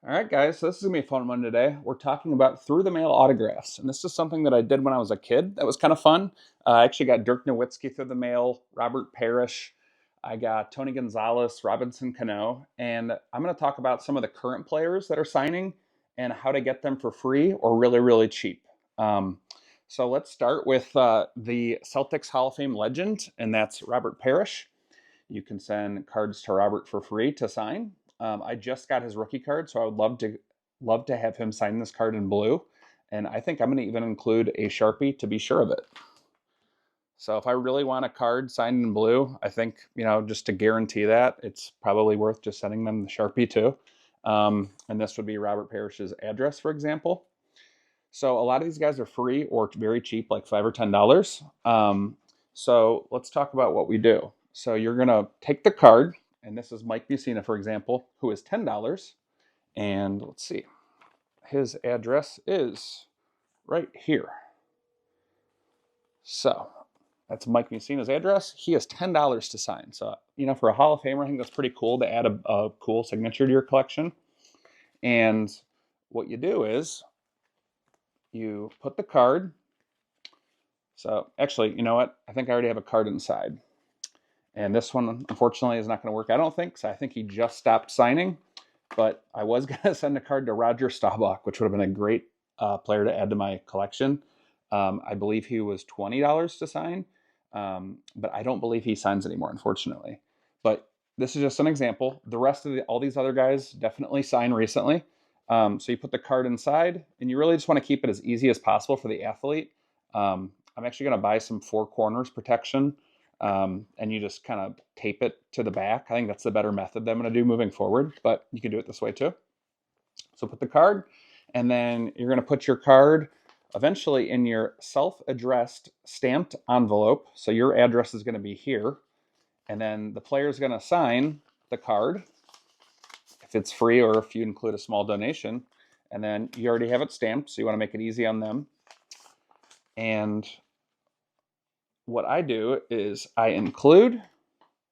All right, guys, so this is going to be a fun one today. We're talking about through the mail autographs. And this is something that I did when I was a kid that was kind of fun. I actually got Dirk Nowitzki through the mail, Robert Parrish. I got Tony Gonzalez, Robinson Cano. And I'm going to talk about some of the current players that are signing and how to get them for free or really, really cheap. Um, so let's start with the Celtics Hall of Fame legend, and that's Robert Parrish. You can send cards to Robert for free to sign. I just got his rookie card, so I would love to have him sign this card in blue. And I think I'm going to even include a Sharpie to be sure of it. So if I really want a card signed in blue, I think, just to guarantee that, it's probably worth just sending them the Sharpie too. And this would be Robert Parrish's address, for example. So a lot of these guys are free or very cheap, like $5 or $10. So let's talk about what we do. So you're gonna take the card, and this is Mike Mussina, for example, who is $10. And let's see, his address is right here. So that's Mike Mussina's address. He has $10 to sign. So for a Hall of Famer, I think that's pretty cool to add a cool signature to your collection. And what you do is you put the card. So actually, you know what? I think I already have a card inside. And this one, unfortunately, is not going to work, I don't think. So I think he just stopped signing. But I was going to send a card to Roger Staubach, which would have been a great player to add to my collection. I believe he was $20 to sign. But I don't believe he signs anymore, unfortunately. But this is just an example. The rest of all these other guys definitely signed recently. So you put the card inside, and you really just want to keep it as easy as possible for the athlete. I'm actually going to buy some four corners protection, and you just kind of tape it to the back. I think that's the better method that I'm going to do moving forward, but you can do it this way too. So put the card, and then you're going to put your card eventually in your self-addressed stamped envelope. So your address is going to be here, and then the player is going to sign the card if it's free or if you include a small donation. And then you already have it stamped, so you want to make it easy on them. And what I do is I include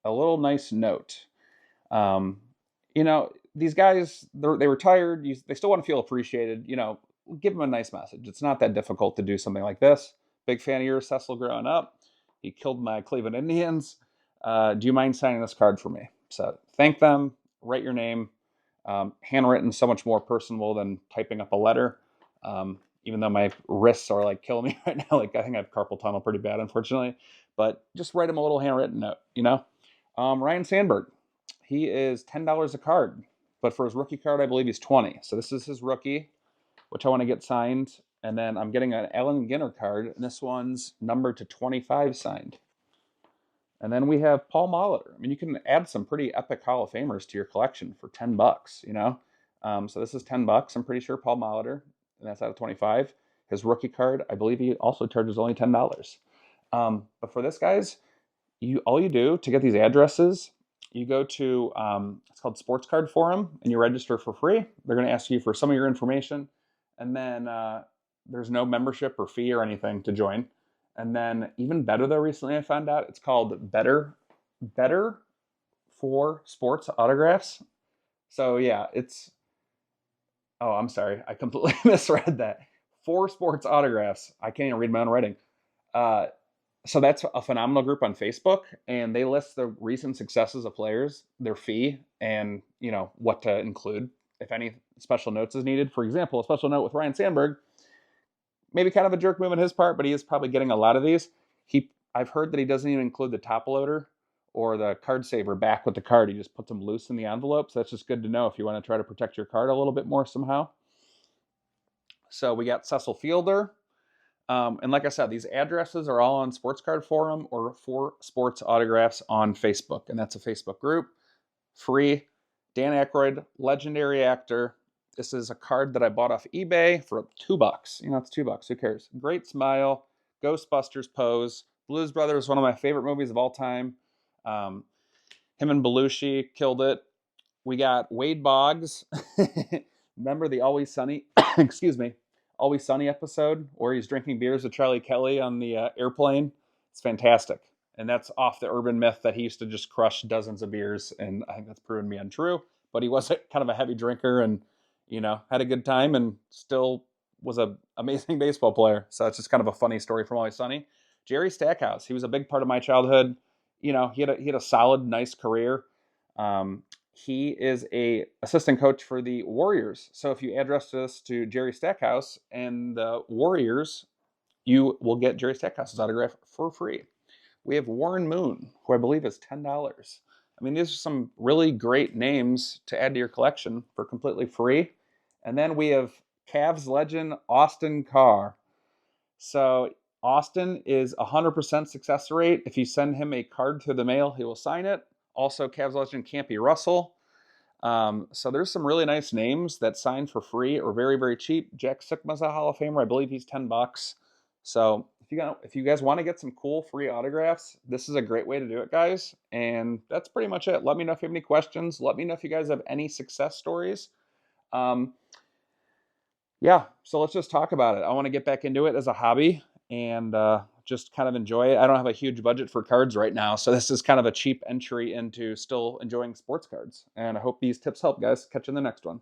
a little nice note. Um, these guys, they retired. They still want to feel appreciated. Give them a nice message. It's not that difficult to do something like this. Big fan of yours, Cecil, growing up. He killed my Cleveland Indians. Do you mind signing this card for me? So thank them, write your name. Handwritten, so much more personal than typing up a letter. Even though my wrists are like killing me right now. Like I think I have carpal tunnel pretty bad, unfortunately. But just write him a little handwritten note. Ryan Sandberg, he is $10 a card, but for his rookie card, I believe he's 20. So this is his rookie, which I want to get signed. And then I'm getting an Allen Ginter card, and this one's numbered to 25 signed. And then we have Paul Molitor. I mean, you can add some pretty epic Hall of Famers to your collection for $10. So this is $10. I'm pretty sure Paul Molitor, and that's out of 25. His rookie card, I believe he also charges only $10. But for this, guys, all you do to get these addresses, you go to it's called Sports Card Forum, and you register for free. They're going to ask you for some of your information, and then there's no membership or fee or anything to join. And then even better though, recently I found out it's called Better for Sports Autographs. So yeah, it's I'm sorry, I completely misread that. For Sports Autographs. I can't even read my own writing. Uh, so that's a phenomenal group on Facebook, and they list the recent successes of players, their fee, and what to include if any special notes is needed. For example, a special note with Ryan Sandberg, maybe kind of a jerk move on his part, but he is probably getting a lot of these. I've heard that he doesn't even include the top loader or the card saver back with the card. He just puts them loose in the envelope. So that's just good to know if you want to try to protect your card a little bit more somehow. So we got Cecil Fielder. And like I said, these addresses are all on Sports Card Forum or For Sports Autographs on Facebook. And that's a Facebook group. Free. Dan Aykroyd, legendary actor. This is a card that I bought off eBay for $2. It's $2. Who cares? Great smile. Ghostbusters pose. Blues Brothers, one of my favorite movies of all time. Him and Belushi killed it. We got Wade Boggs. Remember the Always Sunny, excuse me, Always Sunny episode where he's drinking beers with Charlie Kelly on the airplane? It's fantastic. And that's off the urban myth that he used to just crush dozens of beers. And I think that's proven to be untrue. But he was kind of a heavy drinker, and had a good time and still was a amazing baseball player. So it's just kind of a funny story from Always Sunny. Jerry Stackhouse, he was a big part of my childhood. He had a solid, nice career. He is a assistant coach for the Warriors. So if you address this to Jerry Stackhouse and the Warriors, you will get Jerry Stackhouse's autograph for free. We have Warren Moon, who I believe is $10. I mean, these are some really great names to add to your collection for completely free. And then we have Cavs legend Austin Carr. So Austin is 100% success rate. If you send him a card through the mail, he will sign it. Also, Cavs legend Campy Russell. So there's some really nice names that sign for free or very, very cheap. Jack Sikma's a Hall of Famer. I believe he's $10. So if you guys want to get some cool free autographs, this is a great way to do it, guys. And that's pretty much it. Let me know if you have any questions. Let me know if you guys have any success stories. Yeah, so let's just talk about it. I want to get back into it as a hobby and just kind of enjoy it. I don't have a huge budget for cards right now, so this is kind of a cheap entry into still enjoying sports cards. And I hope these tips help, guys. Catch you in the next one.